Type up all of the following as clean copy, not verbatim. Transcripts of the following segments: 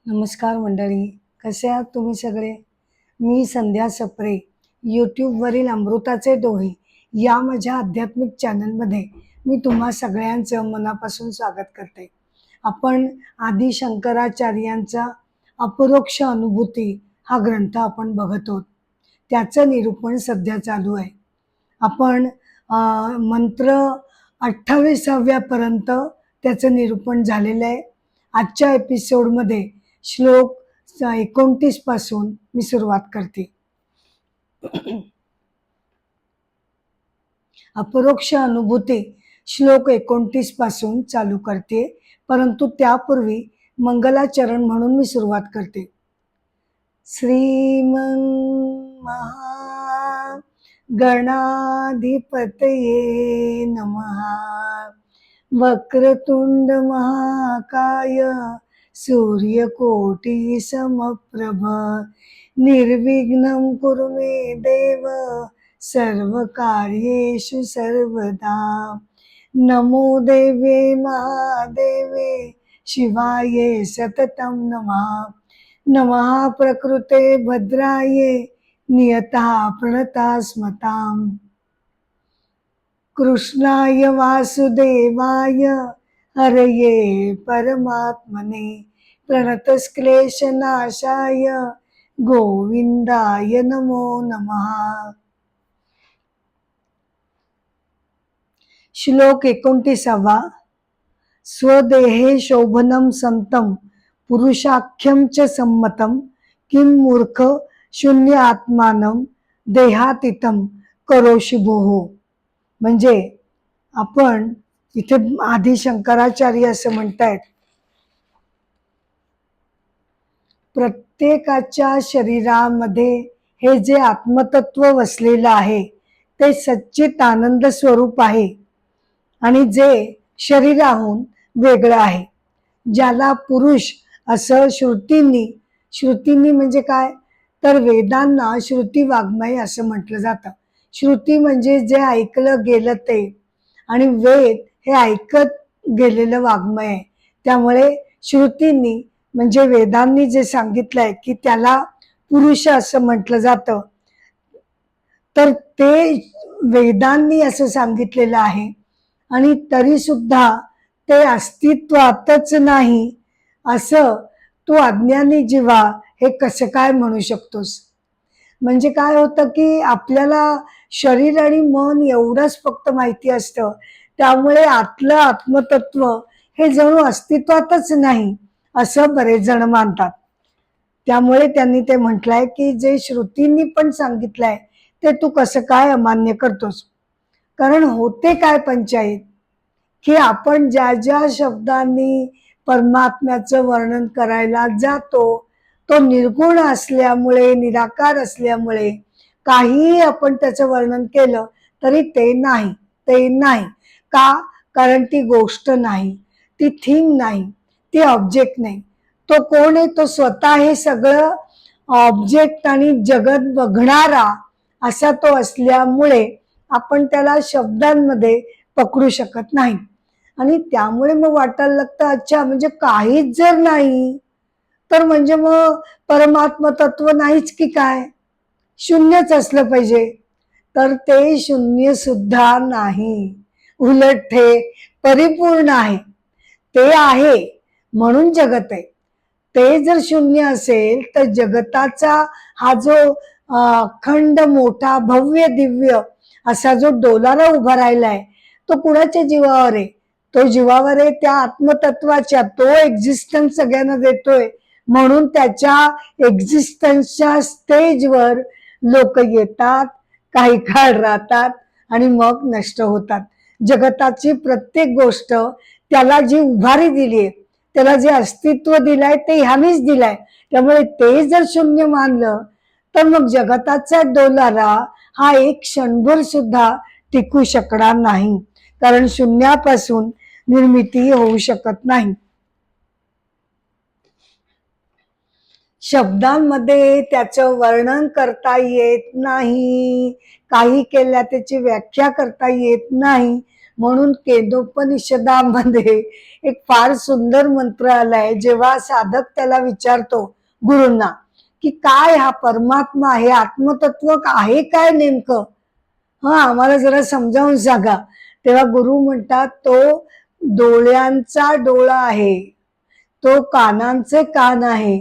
नमस्कार मंडळी, कसे आहात तुम्ही सगळे? मी संध्या सप्रे, यूट्यूबवरील अमृताचे डोहे या माझ्या आध्यात्मिक चॅनलमध्ये मी तुम्हा सगळ्यांचं मनापासून स्वागत करते. आपण आदी शंकराचार्यांचा अपरोक्ष अनुभूती हा ग्रंथ आपण बघत आहोत. त्याचं निरूपण सध्या चालू आहे. आपण मंत्र 28व्यापर्यंत त्याचं निरूपण झालेलं आहे. आजच्या एपिसोडमध्ये श्लोक 29 पासून मी सुरुवात करते. अपरोक्ष अनुभूती श्लोक 29 पासून चालू करते, परंतु त्यापूर्वी मंगलाचरण म्हणून मी सुरुवात करते. श्रीमं महा गणाधिपतये नमः. वक्रतुंड महाकाय सूर्यकोटि समप्रभ. निर्विघ्नं कुरु मे देव सर्वकार्येषु सर्वदा. नमो देव्ये महादेवे शिवाये सततं नमः. नमः प्रकृते भद्राये नियता प्रणता स्मताम्. कृष्णाय वासुदेवाय हरये परमात्मने प्रणतक्लेशनाशाय गोविंदाय नमो नमः. श्लोक 29. स्वदेहे शोभनं संतं पुरुषाख्यं च सम्मतं किं मूर्ख शून्य आत्मानं देहातीतं करोषि भोः. म्हणजे आपण इथे आदी शंकराचार्य असं म्हणतायत, प्रत्येकाच्या शरीरामध्ये हे जे आत्मतत्व वसलेलं आहे ते सच्चित आनंद स्वरूप आहे आणि जे शरीराहून वेगळं आहे. ज्याला पुरुष असं श्रुतींनी म्हणजे काय तर वेदांना श्रुती वाङ्मय असं म्हटलं जातं. श्रुती म्हणजे जे ऐकलं गेलं ते, आणि वेद हे ऐकत गेलेलं वाङ्मय आहे. त्यामुळे श्रुतींनी म्हणजे वेदांनी जे सांगितलंय की त्याला पुरुष असं म्हटलं जातं, तर ते वेदांनी असं सांगितलेलं आहे आणि तरी सुद्धा ते अस्तित्वातच नाही असं तू अज्ञानी जीवा हे कसं काय म्हणू शकतोस. म्हणजे काय होतं की आपल्याला शरीर आणि मन एवढंच फक्त माहिती असतं, त्यामुळे आतलं आत्मतत्व हे जणू अस्तित्वातच नाही असं बरेच जण मानतात. त्यामुळे त्यांनी ते म्हटलंय की जे श्रुतींनी पण सांगितलंय ते तू कसं काय अमान्य करतोस. कारण होते काय पंचायत की आपण ज्या ज्या शब्दांनी परमात्म्याचं वर्णन करायला जातो तो निर्गुण असल्यामुळे, निराकार असल्यामुळे काहीही आपण त्याचं वर्णन केलं तरी ते नाही का. कारण ती गोष्ट नाही, ती थिंग नाही, ती ऑब्जेक्ट नाही. तो कोण आहे? तो स्वतः हे सगळं ऑब्जेक्ट आणि जगत बघणारा असा तो असल्यामुळे आपण त्याला शब्दांमध्ये पकडू शकत नाही. आणि त्यामुळे मग वाटायला लागतं, अच्छा म्हणजे काहीच जर नाही तर म्हणजे मग परमात्मा तत्व नाहीच की काय, शून्यच असलं पाहिजे. तर ते शून्य सुद्धा नाही, उलट ते परिपूर्ण आहे. ते आहे म्हणून जगत आहे. ते जर शून्य असेल तर जगताचा हा जो अखंड मोठा भव्य दिव्य असा जो डोलारा उभा राहिलाय तो कुणाच्या जीवावर आहे? तो जीवावर आहे त्या आत्मतत्वाच्या. तो एक्झिस्टन्स सगळ्यांना देतोय म्हणून त्याच्या एक्झिस्टन्सच्या स्टेजवर लोक येतात, काही काळ राहतात आणि मग नष्ट होतात. जगताची प्रत्येक गोष्ट त्याला जी उभारी दिलीये, त्याला जे अस्तित्व दिलंय ते ह्यानेच दिलंय. त्यामुळे ते जर शून्य मानलं तर मग जगताचा डोलारा हा एक क्षणभर सुद्धा टिकू शकणार नाही, कारण शून्यापासून निर्मिती होऊ शकत नाही. शब्दांमध्ये त्याचं वर्णन करता येत नाही, काही केल्या त्याची व्याख्या करता येत नाही. म्हणून केनोपनिषदामध्ये एक फार सुंदर मंत्र आलाय. जेव्हा साधक त्याला विचारतो गुरूंना की काय हा परमात्मा, हे आत्मतत्व आहे काय नेमकं, आम्हाला जरा समजावून सांगा, तेव्हा गुरु म्हणतात तो डोळ्यांचा डोळा आहे, तो कानांचे कान आहे,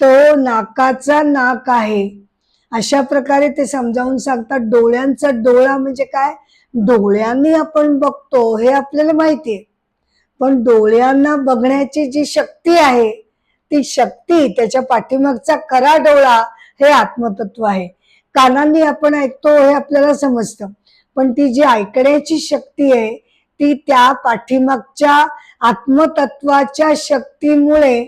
तो नाकाचा नाक आहे. अशा प्रकारे ते समजावून सांगतात. डोळ्यांचा डोळा म्हणजे काय, डोळ्यांनी आपण बघतो हे आपल्याला माहितीये, पण डोळ्यांना बघण्याची जी शक्ती आहे, ती शक्ती, त्याच्या पाठीमागचा खरा डोळा हे आत्मतत्व आहे. कानांनी आपण ऐकतो हे आपल्याला समजतं, पण ती जी ऐकण्याची शक्ती आहे ती त्या पाठीमागच्या आत्मतत्वाच्या शक्तीमुळे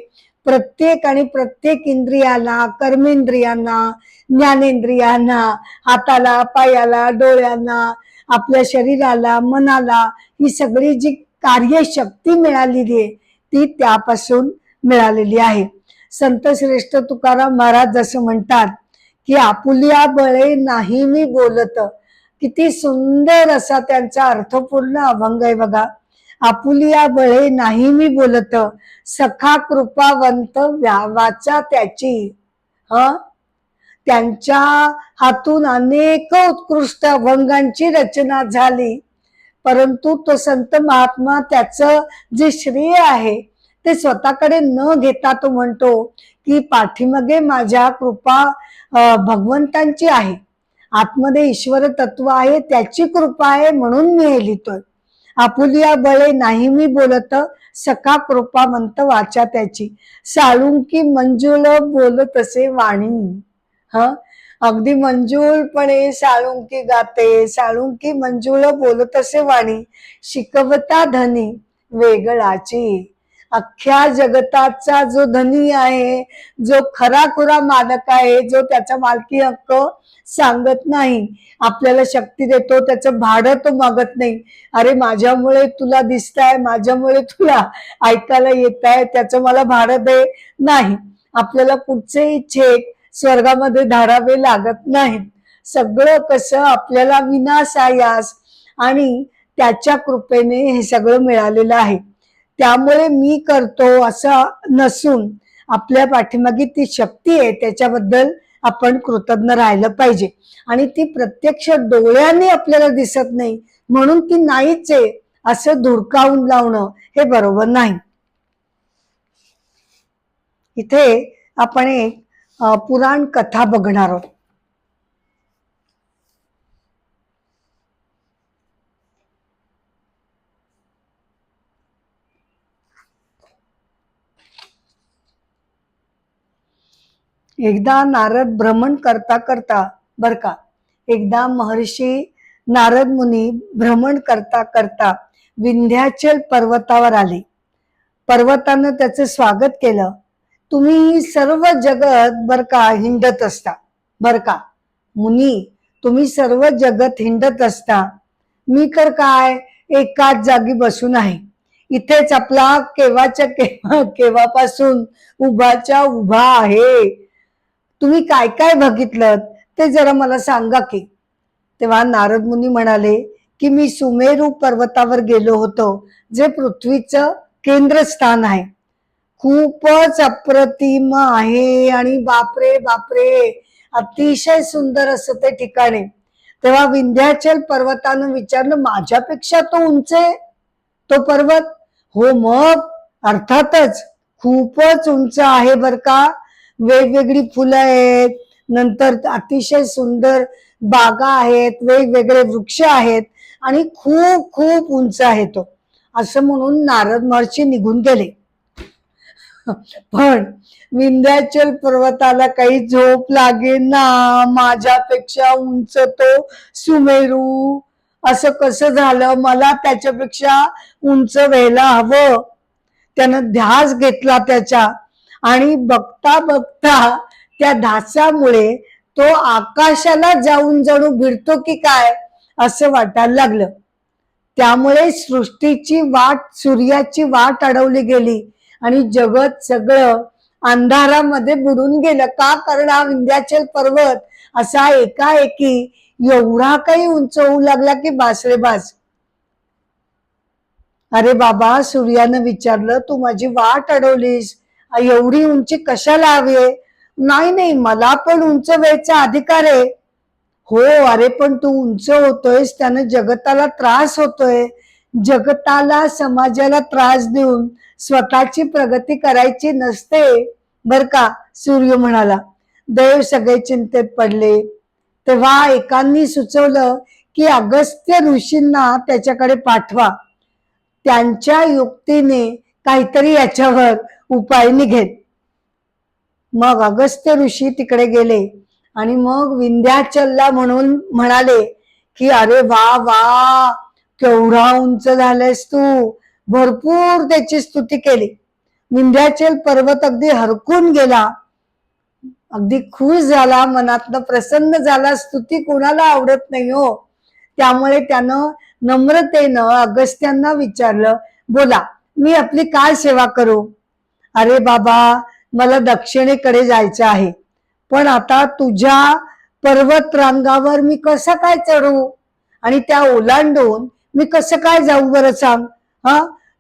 प्रत्येक इंद्रियाला, कर्मेंद्रियांना, ज्ञानेंद्रियांना, हाताला, पायाला, डोळ्यांना, आपल्या शरीराला, मनाला ही सगळी जी कार्यशक्ती मिळालेली आहे ती त्यापासून मिळालेली आहे. संत श्रेष्ठ तुकाराम महाराज जसं म्हणतात की आपुलिया बळे नाही मी बोलत. किती सुंदर असा त्यांचा अर्थपूर्ण अभंग आहे बघा. आपुलिया बळे नाही मी बोलत, सखा कृपावंत वाचा त्याची. त्यांच्या हातून अनेक उत्कृष्ट अभंगांची रचना झाली, परंतु तो संत महात्मा त्याचं जे श्रेय आहे ते स्वतःकडे न घेता तो म्हणतो की पाठीमागे माझ्या कृपा भगवंतांची आहे, आतमध्ये ईश्वर तत्व आहे, त्याची कृपा आहे म्हणून मी हे लिहितोय. आपुलिया बळे नाही मी बोलत, सखा कृपावंत वाचा त्याची. साळुंकी मंजुळ बोलत असे वाणी. अगदी मंजूळपणे साळुंकी गाते, साळुंकी मंजुळ बोलत असे वाणी. शिकवता धनी वेगळाची. अख्ख्या जगताचा जो धनी आहे, जो खराखुरा मालक आहे, जो त्याचा मालकी हक्क सांगत नाही, आपल्याला शक्ती देतो, त्याचं भाडं तो मागत नाही. अरे माझ्यामुळे तुला दिसताय, माझ्यामुळे तुला ऐकायला येत आहे, त्याचं मला भाडं दे, नाही. आपल्याला कुठचेही चेक स्वर्गामध्ये धाडावे लागत नाहीत. सगळं कसं आपल्याला विनासायास आणि त्याच्या कृपेने हे सगळं मिळालेलं आहे. त्यामुळे मी करतो असं नसून आपल्या पाठीमागे ती शक्ती आहे, त्याच्याबद्दल आपण कृतज्ञ राहिलं पाहिजे. आणि ती प्रत्यक्ष डोळ्यांनी आपल्याला दिसत नाही म्हणून ती नाहीच आहे असं धुडकावून लावणं हे बरोबर नाही. इथे आपण एक पुराण कथा बघणार आहोत. एकदा नारद भ्रमण करता करता, बर का, एकदा महर्षी नारद मुनी भ्रमण करता करता विंध्याचल पर्वतावर आले. पर्वतानं त्याचं स्वागत केलं. तुम्ही सर्व जगत बर का हिंडत असता, बर का मुनी, तुम्ही सर्व जगत हिंडत असता, मी तर काय एकाच जागी बसून आहे. इथेच आपला केव्हापासून उभाच्या उभा आहे. तुम्ही काय काय बघितलं ते जरा मला सांगा की. तेव्हा नारद मुनी म्हणाले की मी सुमेरू पर्वतावर गेलो होतो, जे पृथ्वीचं केंद्रस्थान आहे. खूपच अप्रतिम आहे आणि बापरे बापरे अतिशय सुंदर असं ते ठिकाणे. तेव्हा विंध्याचल पर्वतानं विचारलं, माझ्यापेक्षा तो उंच आहे तो पर्वत? हो मग अर्थातच खूपच उंच आहे बर का. वेगवेगळी फुलं आहेत, नंतर अतिशय सुंदर बागा आहेत, वेगवेगळे वृक्ष आहेत आणि खूप खूप उंच आहे तो, असं म्हणून नारद महर्षी निघून गेले. पण विंध्याचल पर्वताला काही झोप लागेना. माझ्यापेक्षा उंच तो सुमेरू, असं कसं झालं, मला त्याच्यापेक्षा उंच व्हायला हवं. त्यानं ध्यास घेतला त्याच्या आणि बघता बघता त्या ध्यासामुळे तो आकाशाला जाऊन जणू भिडतो की काय असं वाटायला लागलं. त्यामुळे सृष्टीची वाट, सूर्याची वाट अडवली गेली आणि जगत सगळं अंधारामध्ये बुडून गेलं. का? कारण हा विंध्याचल पर्वत असा एकाएकी एवढा काही उंच होऊ लागला की बास रे बास. अरे बाबा, सूर्यानं विचारलं, तू माझी वाट अडवलीस, एवढी उंची कशाला हवी आहे? नाही नाही, मला पण उंच व्हायचा अधिकार आहे. हो, अरे पण तू उंच होतोयस त्यानं जगताला त्रास होतोय. जगताला, समाजाला त्रास देऊन स्वतःची प्रगती करायची नसते बर का, सूर्य म्हणाला. देव सगळे चिंतेत पडले. तेव्हा एकांनी सुचवलं की अगस्त्य ऋषींना त्याच्याकडे पाठवा, त्यांच्या युक्तीने काहीतरी याच्यावर उपाय निघेल. मग अगस्त्य ऋषी तिकडे गेले आणि मग विंध्याचलला म्हणून म्हणाले की अरे वा वा, केवढा उंच झालेस तू. भरपूर त्याची स्तुती केली. विंध्याचल पर्वत अगदी हरकून गेला, अगदी खुश झाला, मनातनं प्रसन्न झाला. स्तुती कुणाला आवडत नाही हो. त्यामुळे त्यानं नम्रतेनं अगस्त्यांना विचारलं, बोला, मी आपली काय सेवा करू? अरे बाबा, मला दक्षिणेकडे जायचं आहे, पण आता तुझ्या पर्वत रांगावर मी कसं काय चढू आणि त्या ओलांडून मी कसं काय जाऊ बरं सांग.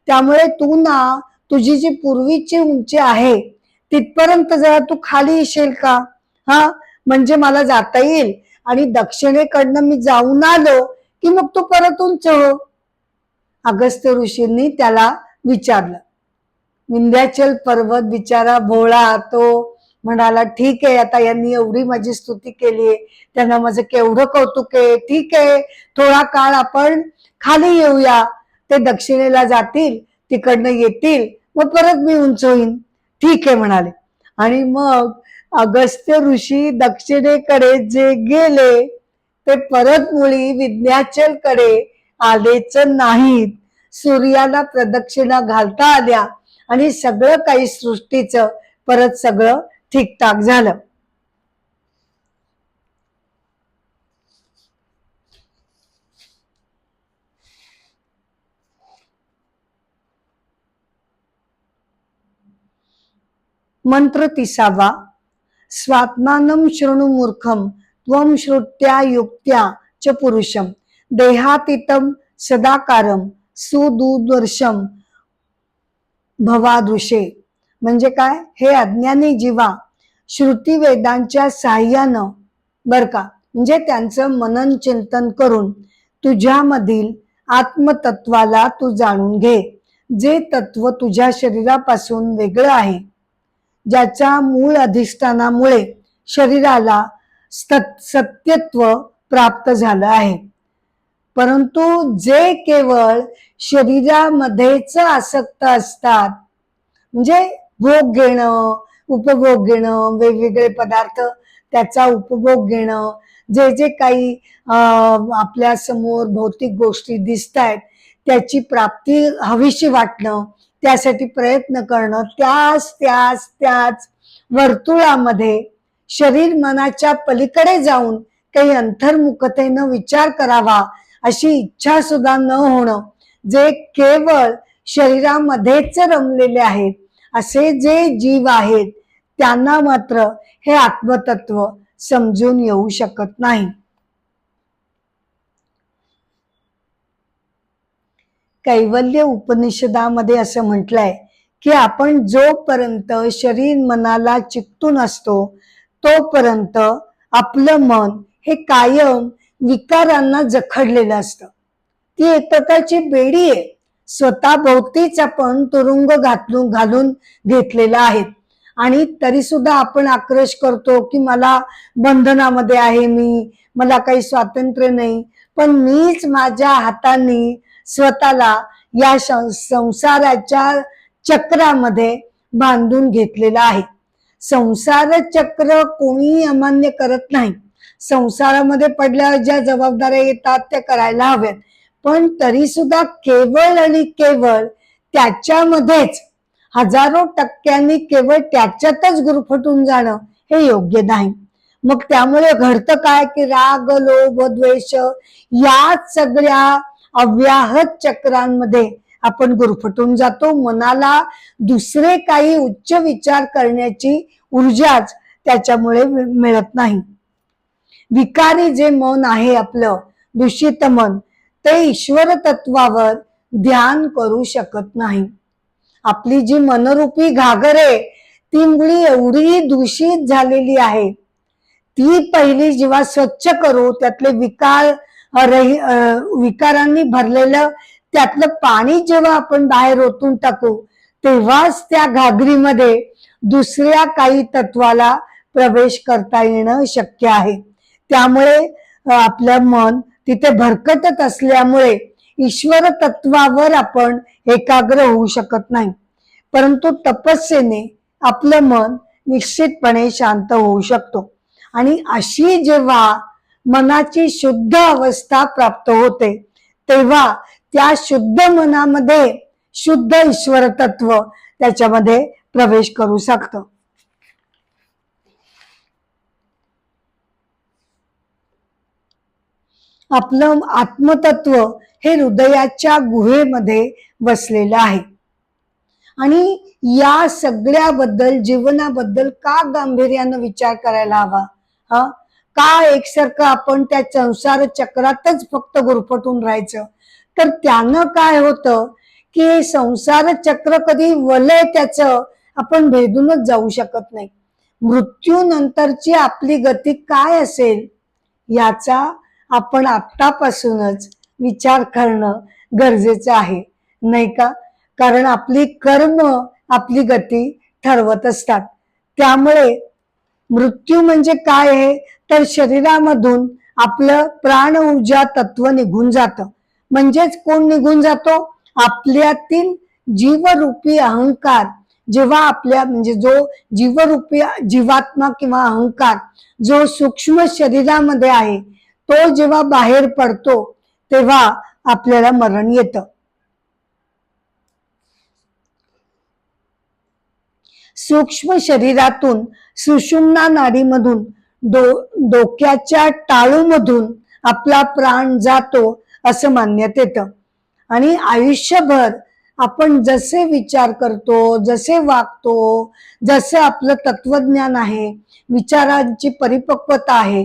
त्यामुळे तू ना, तुझी जी पूर्वीची उंची आहे तिथपर्यंत जरा तू खाली येशील का? म्हणजे मला जाता येईल आणि दक्षिणेकडनं मी जाऊन आलो की मग तू परत उंच हो. अगस्त्य ऋषींनी त्याला विचारलं. विंध्याचल पर्वत बिचारा भोळा, तो म्हणाला, ठीक आहे, आता यांनी एवढी माझी स्तुती केली, त्यांना माझं केवढं कौतुक आहे, ठीक आहे, थोडा काळ आपण खाली येऊया, ते दक्षिणेला जातील, तिकडनं येतील, मग परत मी उंच होईन. ठीक आहे म्हणाले. आणि मग अगस्त्य ऋषी दक्षिणेकडे जे गेले ते परत मुळी विंध्याचलकडे आलेच नाहीत. सूर्याला प्रदक्षिणा घालता आल्या आणि सगळं काही सृष्टीचं परत सगळं ठीकठाक झालं. मंत्र 30वा. स्वात्मानं शृणु मूर्खम त्वं श्रुत्या युक्त्या च पुरुषम देहातीतम सदाकारम सुदुर्दर्शम भवादृशे. म्हणजे काय? हे अज्ञानी जीवा, श्रुती वेदांच्या साह्यानं बर का, म्हणजे त्यांचं मनन चिंतन करून तुझ्यामधील आत्मतत्वाला तू जाणून घे, जे तत्व तुझ्या शरीरापासून वेगळं आहे, ज्याच्या मूळ अधिष्ठानामुळे शरीराला सत्यत्व प्राप्त झालं आहे. परंतु जे केवळ शरीरामध्येच आसक्त असतात, म्हणजे भोग घेणं, उपभोग घेणं, वेगवेगळे पदार्थ त्याचा उपभोग घेणं, जे जे काही आपल्या समोर भौतिक गोष्टी दिसत आहेत त्याची प्राप्ती हवीशी वाटणं, त्यासाठी प्रयत्न करणं, त्याच वर्तुळामध्ये शरीर मनाच्या पलीकडे जाऊन काही अंतर्मुखतेनं विचार करावा अशी इच्छा सुद्धा न होणं, जे केवळ शरीरामध्येच रमलेले आहेत असे जे जीव आहेत त्यांना मात्र हे आत्मतत्व समजून येऊ शकत नाही. कैवल्य उपनिषदामध्ये असं म्हटलंय की आपण जोपर्यंत शरीर मनाला चिकटून असतो तोपर्यंत आपलं मन हे कायम विकारांना जखडलेलं असतं. ती एक प्रकारची बेडी आहे, स्वतः भोवतीच आपण तुरुंग घालून घेतलेला आहे आणि तरी सुद्धा आपण आक्रोश करतो की मला बंधनामध्ये आहे, मला काही स्वातंत्र्य नाही. पण मीच माझ्या हातांनी स्वतःला या संसाराच्या चक्रामध्ये बांधून घेतलेला आहे. संसार चक्र कोणी अमान्य करत नाही. संसारामध्ये पडल्यावर ज्या जबाबदाऱ्या येतात त्या करायला हव्यात, पण तरी सुद्धा केवळ आणि केवळ त्याच्यामध्येच हजारो टक्क्यांनी केवळ त्याच्यातच गुरफटून जाणं हे योग्य नाही. मग त्यामुळे घडतं काय की राग, लोभ, द्वेष या सगळ्या अव्याहत चक्रांमध्ये आपण गुरफटून जातो. मनाला दुसरे काही उच्च विचार करण्याची ऊर्जाच त्याच्यामुळे मिळत नाही. विकारी जे मन आहे आपलं दूषित मन, ते ईश्वर तत्वावर ध्यान करू शकत नाही. आपली जी मनरूपी घागर आहे ती मुळी एवढी दूषित झालेली आहे, ती पहिली जेव्हा स्वच्छ करू, त्यातले विकारांनी भरलेलं त्यातलं पाणी जेव्हा आपण बाहेर ओतून टाकू, तेव्हाच त्या घागरीमध्ये दुसऱ्या काही तत्वाला प्रवेश करता येणं शक्य आहे. त्यामुळे आपलं मन तिथे भरकटत असल्यामुळे ईश्वर तत्वावर आपण एकाग्र होऊ शकत नाही. परंतु तपस्येने आपलं मन निश्चितपणे शांत होऊ शकतो. आणि अशी जेव्हा मनाची शुद्ध अवस्था प्राप्त होते, तेव्हा त्या शुद्ध मनामध्ये शुद्ध ईश्वर तत्व त्याच्यामध्ये प्रवेश करू शकतं. आपलं आत्मतत्व हे हृदयाच्या गुहेमध्ये बसलेलं आहे. आणि या सगळ्याबद्दल, जीवनाबद्दल का गांभीर्यानं विचार करायला हवा? का एकसारखं आपण त्या संसार चक्रातच फक्त गुरफटून राहायचं? तर त्यानं काय होतं की संसार चक्र कधी वलय त्याचं आपण भेदूनच जाऊ शकत नाही. मृत्यूनंतरची आपली गती काय असेल याचा आपण आत्तापासूनच विचार करणं गरजेचं आहे, नाही का? कारण आपली कर्म आपली गती ठरवत असतात. त्यामुळे मृत्यू म्हणजे काय आहे तर शरीरामधून आपलं प्राण ऊर्जा तत्व निघून जातं. म्हणजेच कोण निघून जातो? आपल्यातील जीवरूपी अहंकार जेव्हा आपल्या म्हणजे जो जीवरूपी जीवात्मा किंवा अहंकार जो सूक्ष्म शरीरामध्ये आहे तो जेव्हा बाहेर पडतो तेव्हा आपल्याला मरण येतं. सूक्ष्म शरीरातून सुषुम्ना नाडीमधून डोक्याच्या टाळूमधून आपला प्राण जातो असं मानण्यात येतं. आणि आयुष्यभर आपण जसे विचार करतो, जसे वागतो, जसे आपलं तत्वज्ञान आहे, विचारांची परिपक्वता आहे,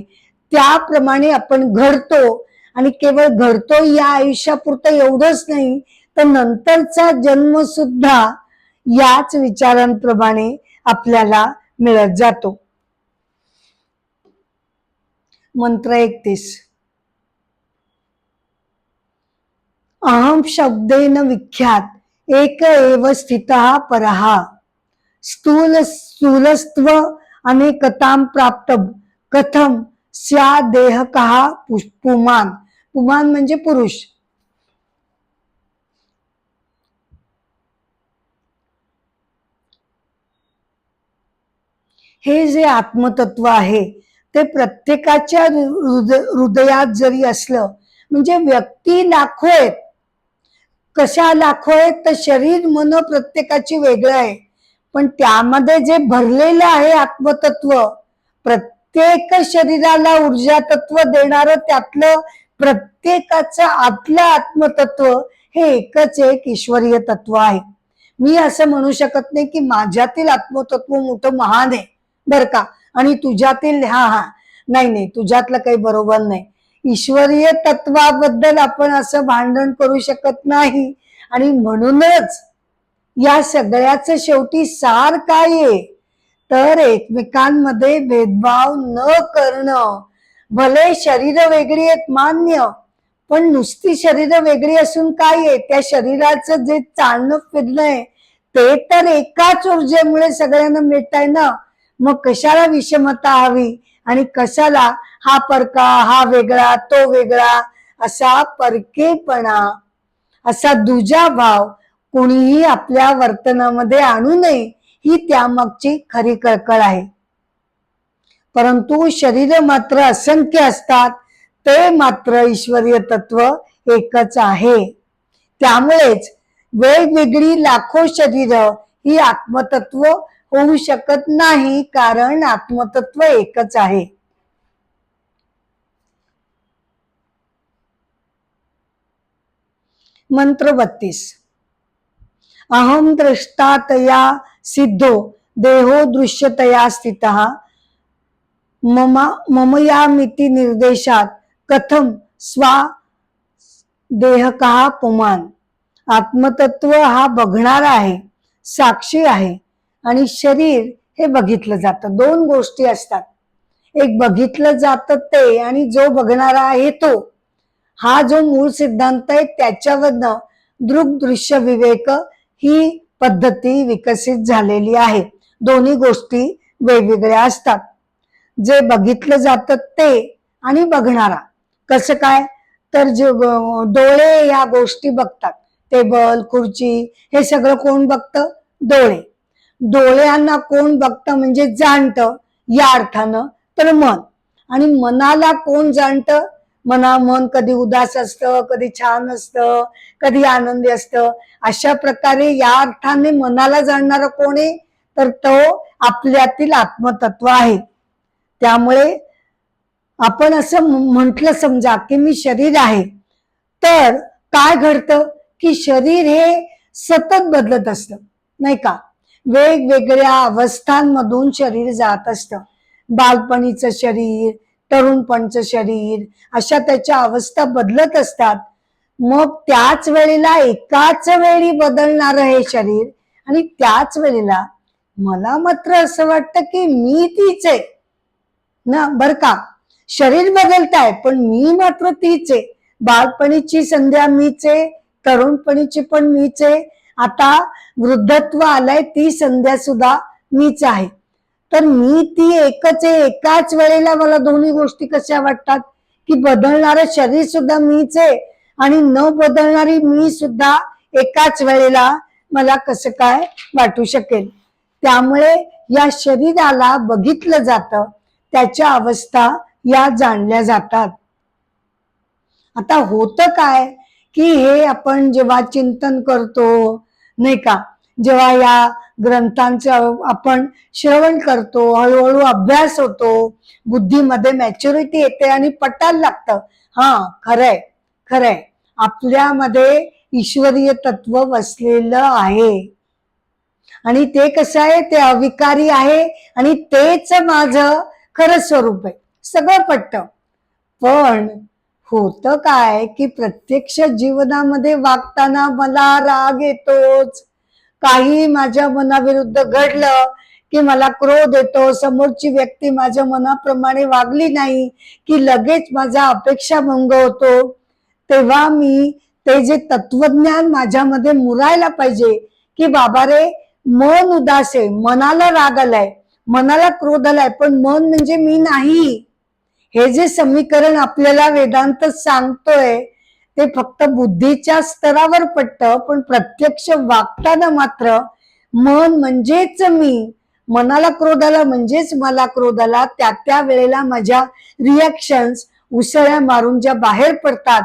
त्याप्रमाणे आपण घडतो. आणि केवळ घडतो या आयुष्यापुरतं एवढंच नाही, तर नंतरचा जन्म सुद्धा याच विचारांप्रमाणे आपल्याला मिळत जातो. मंत्र 31. अहम शब्देन विख्यात एक एव स्थितः परः स्थूलस्त्व अनेकतां प्राप्त कथम स्या देहकः पुमान्. पुमान म्हणजे पुरुष. हे जे आत्मतत्व आहे ते प्रत्येकाच्या हृदयात जरी असलं, म्हणजे व्यक्ती लाखो आहेत. कशा लाखो आहेत? तर शरीर मन प्रत्येकाची वेगळं आहे, पण त्यामध्ये जे भरलेलं आहे आत्मतत्व, प्रत्येक शरीराला ऊर्जा तत्व देणारं त्यातलं प्रत्येकाचं आतलं आत्मतत्व हे एकच एक ईश्वरीय तत्व आहे. मी असं म्हणू शकत नाही की माझ्यातील आत्मतत्व मोठं महान आहे बर का, आणि तुझ्यातील नाही, तुझ्यातलं काही बरोबर नाही. ईश्वरीय तत्वाबद्दल आपण असं भांडण करू शकत नाही. आणि म्हणूनच या सगळ्याचं शेवटी सार काय आहे तर एकमेकांमध्ये भेदभाव न करणं. भले शरीर वेगळी आहेत मान्य, पण नुसती शरीर वेगळी असून काय आहे, त्या शरीराचं जे चालणं फिरणं ते तर एकाच ऊर्जेमुळे सगळ्यांना मिळतंय ना. मग कशाला विषमता हवी? आणि कशाला हा परका, हा वेगळा, तो वेगळा, असा परकेपणा, असा दुजा भाव कोणीही आपल्या वर्तनामध्ये आणू नये, ही त्यामागची खरी कळकळ आहे. परंतु शरीर मात्र असंख्य असतात, ते मात्र ईश्वरीय तत्व एकच आहे. त्यामुळेच वेगवेगळी लाखो शरीर ही आत्मतत्व होऊ शकत नाही, कारण आत्मतत्व एकच आहे. मंत्र 32. अहम दृष्टातया सिद्धो देहो दृश्यतया स्थितः ममयामिति निर्देशात कथम स्वा देहकः पुमान्. आत्मतत्व हा बघणारा आहे, साक्षी आहे, आणि शरीर हे बघितलं जातं. दोन गोष्टी असतात, एक बघितलं जातं ते आणि जो बघणारा आहे तो. हा जो मूळ सिद्धांत आहे त्याच्यावरनं दृक दृश्य विवेक ही पद्धती विकसित झालेली आहे. दोन्ही गोष्टी वेगवेगळ्या असतात. जे बघितलं जातं ते आणि बघणारा कसं काय, तर जे डोळे या गोष्टी बघतात, टेबल खुर्ची हे सगळं कोण बघतं, डोळे. डोळ्यांना कोण बघतं म्हणजे जाणतं या अर्थानं, तर मन. आणि मनाला कोण जाणतं, मन कधी उदास असतं, कधी छान असतं, कधी आनंदी असतं. अशा प्रकारे या अर्थाने मनाला जाणणारा कोण आहे, तर तो आपल्यातील आत्मतत्व आहे. त्यामुळे आपण असं म्हटलं समजा की मी शरीर आहे, तर काय घडतं की शरीर हे सतत बदलत असतं, नाही का. वेगवेगळ्या अवस्थांमधून शरीर जात असतं. बालपणीचं शरीर, तरुणपणचं शरीर, अशा त्याच्या अवस्था बदलत असतात. मग त्याच वेळेला एकाच वेळी बदलणारं हे शरीर, आणि त्याच वेळेला मला मात्र असं वाटतं की मी तीच आहे ना, बर का. शरीर बदलताय पण मी मात्र तीच आहे. बालपणीची संध्या मीच आहे, तरुणपणीची पण मीच आहे, आता वृद्धत्व आलंय ती संध्या सुद्धा मीच आहे. तर मी ती एकच आहे. एकाच वेळेला मला दोन्ही गोष्टी कशा वाटतात की बदलणारं शरीर सुद्धा मीच आहे आणि न बदलणारी मी सुद्धा एकाच वेळेला मला कसं काय वाटू शकेल. त्यामुळे या शरीराला बघितलं जातं, त्याच्या अवस्था या जाणल्या जातात. आता होतं काय की हे आपण जेव्हा चिंतन करतो, नाही का, जेव्हा या ग्रंथांचं आपण श्रवण करतो, हळूहळू अभ्यास होतो, बुद्धीमध्ये मॅच्युरिटी येते आणि पटायला लागतं, हा खरंय खरंय आपल्यामध्ये ईश्वरीय तत्व वसलेलं आहे आणि ते कसं आहे, ते अविकारी आहे आणि तेच माझं खरं स्वरूप आहे. सगळं पटतं. पण होतं काय की प्रत्यक्ष जीवनामध्ये वागताना मला राग येतोच. काही माझ्या मनाविरुद्ध घडलं की मला क्रोध येतो. समोरची व्यक्ती माझ्या मनाप्रमाणे वागली नाही की लगेच माझा अपेक्षा भंग होतो. तेव्हा मी ते जे तत्वज्ञान माझ्यामध्ये मुरायला पाहिजे की बाबा रे, मन उदास आहे, मनाला राग आलाय, मनाला क्रोध आलाय, पण मन म्हणजे मी नाही. हे जे समीकरण आपल्याला वेदांत सांगतोय ते फक्त बुद्धीच्या स्तरावर पडतं, पण प्रत्यक्ष वागताना मात्र मन म्हणजेच मी, मनाला क्रोध आला म्हणजेच मला क्रोध आला, त्या वेळेला माझ्या रिॲक्शन्स उसळ्या मारून ज्या बाहेर पडतात,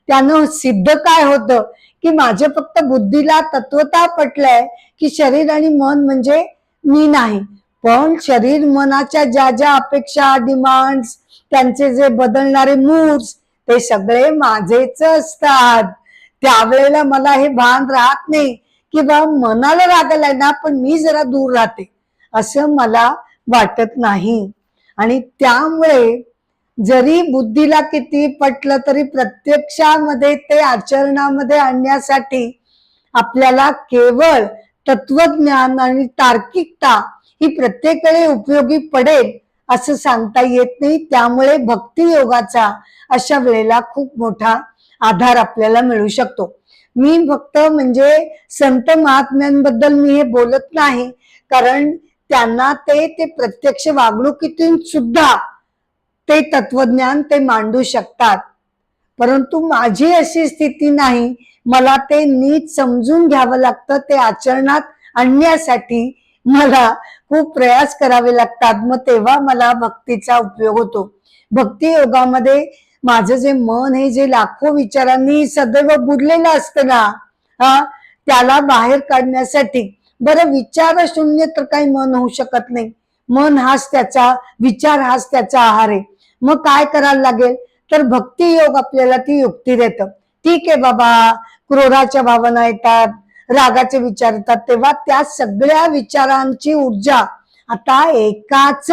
त्यानं सिद्ध काय होतं की माझ्या फक्त बुद्धीला तत्वता पटलंय की शरीर आणि मन म्हणजे मी नाही. पण शरीर मनाच्या ज्या ज्या अपेक्षा, डिमांड्स, त्यांचे जे बदलणारे मूड्स, ते सगळे माझेच असतात. त्यावेळेला मला हे भान राहत नाही की बा मनाला रागलाय ना, पण मी जरा दूर राहते, असं मला वाटत नाही. आणि त्यामुळे जरी बुद्धीला किती पटलं तरी प्रत्यक्षामध्ये ते आचरणामध्ये आणण्यासाठी आपल्याला केवळ तत्वज्ञान आणि तार्किकता ही प्रत्येक वेळी उपयोगी पडेल असं सांगता येत नाही. त्यामुळे भक्ती योगाचा अशा वेळेला खूप मोठा आधार आपल्याला मिळू शकतो. मी फक्त म्हणजे संत महात्म्यांबद्दल मी हे बोलत नाही, कारण त्यांना ते प्रत्यक्ष वागणुकीतून सुद्धा ते तत्वज्ञान ते मांडू शकतात. परंतु माझी अशी स्थिती नाही, मला ते नीट समजून घ्यावं लागतं. ते आचरणात आणण्यासाठी मला खूप प्रयास करावे लागतात. मग तेव्हा मला भक्तीचा उपयोग होतो. भक्ती योगामध्ये माझं जे मन हे जे लाखो विचारांनी सदैव बुडलेलं असतं ना, त्याला बाहेर काढण्यासाठी, बरं विचार शून्य तर काही मन होऊ शकत नाही. मन हाच त्याचा, विचार हाच त्याचा आहार आहे. मग काय करायला लागेल, तर भक्ती योग आपल्याला ती युक्ती देतं. ठीक आहे बाबा, क्रोधाच्या भावना येतात, रागाचे विचार येतात, तेव्हा त्या सगळ्या विचारांची ऊर्जा आता एकाच,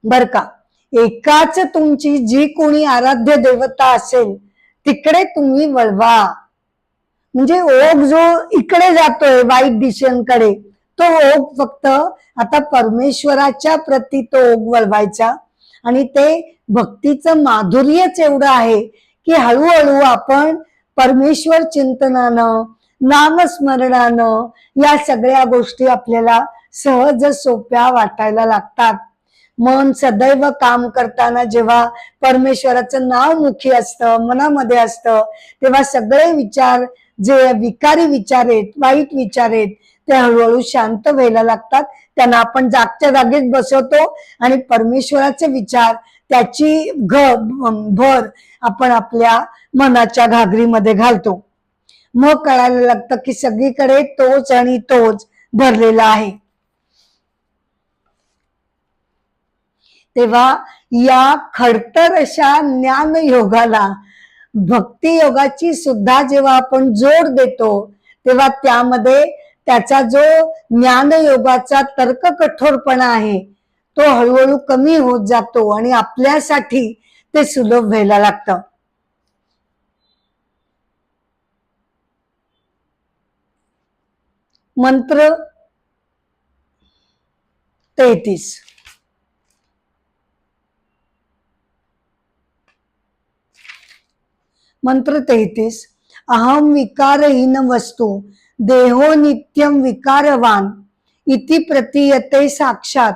बर का, एकाच तुमची जी कोणी आराध्य देवता असेल तिकडे तुम्ही वळवा. म्हणजे ओघ जो इकडे जातोय वाईट दिशेकडे, तो ओघ फक्त आता परमेश्वराच्या प्रती तो ओघ वळवायचा. आणि ते भक्तीचं माधुर्यच एवढं आहे की हळूहळू आपण परमेश्वर चिंतनानं, नामस्मरणानं या सगळ्या गोष्टी आपल्याला सहज सोप्या वाटायला लागतात. मन सदैव काम करताना जेव्हा परमेश्वराचं नाव मुखी असतं, मनामध्ये असतं, तेव्हा सगळे विचार जे विकारी विचार आहेत, वाईट विचार आहेत, ते हळूहळू शांत व्हायला लागतात. त्यांना आपण जागच्या जागेत बसवतो आणि परमेश्वराचे विचार, त्याची भर आपण आपल्या मनाच्या घागरीमध्ये घालतो. मग कळायला लागतं की सगळीकडे तोच आणि तोच भरलेला आहे. तेव्हा या खडतर अशा ज्ञान योगाला भक्ती योगाची सुद्धा जेव्हा आपण जोड देतो, तेव्हा त्यामध्ये त्याचा जो ज्ञान योगाचा तर्क कठोरपणा आहे तो हळूहळू कमी होत जातो आणि आपल्यासाठी ते सुलभ व्हायला लागतं. मंत्र 33. मंत्र 33. अहम विकारहीन वस्तू देहो नित्यम विकारवान इति प्रतीयते साक्षात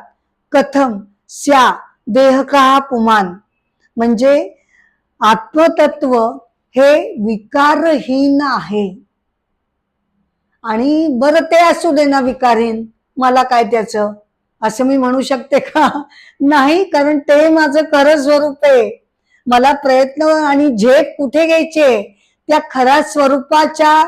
कथम स्या देहका पुमान. म्हणजे आत्मतत्व हे विकारहीन आहे. आणि बरं ते असू दे ना विकारहीन, मला काय त्याचं, असं मी म्हणू शकते का? नाही, कारण ते माझं खरं स्वरूप आहे. मला प्रयत्न आणि झेप कुठे घ्यायचे? त्या खऱ्या स्वरूपाच्या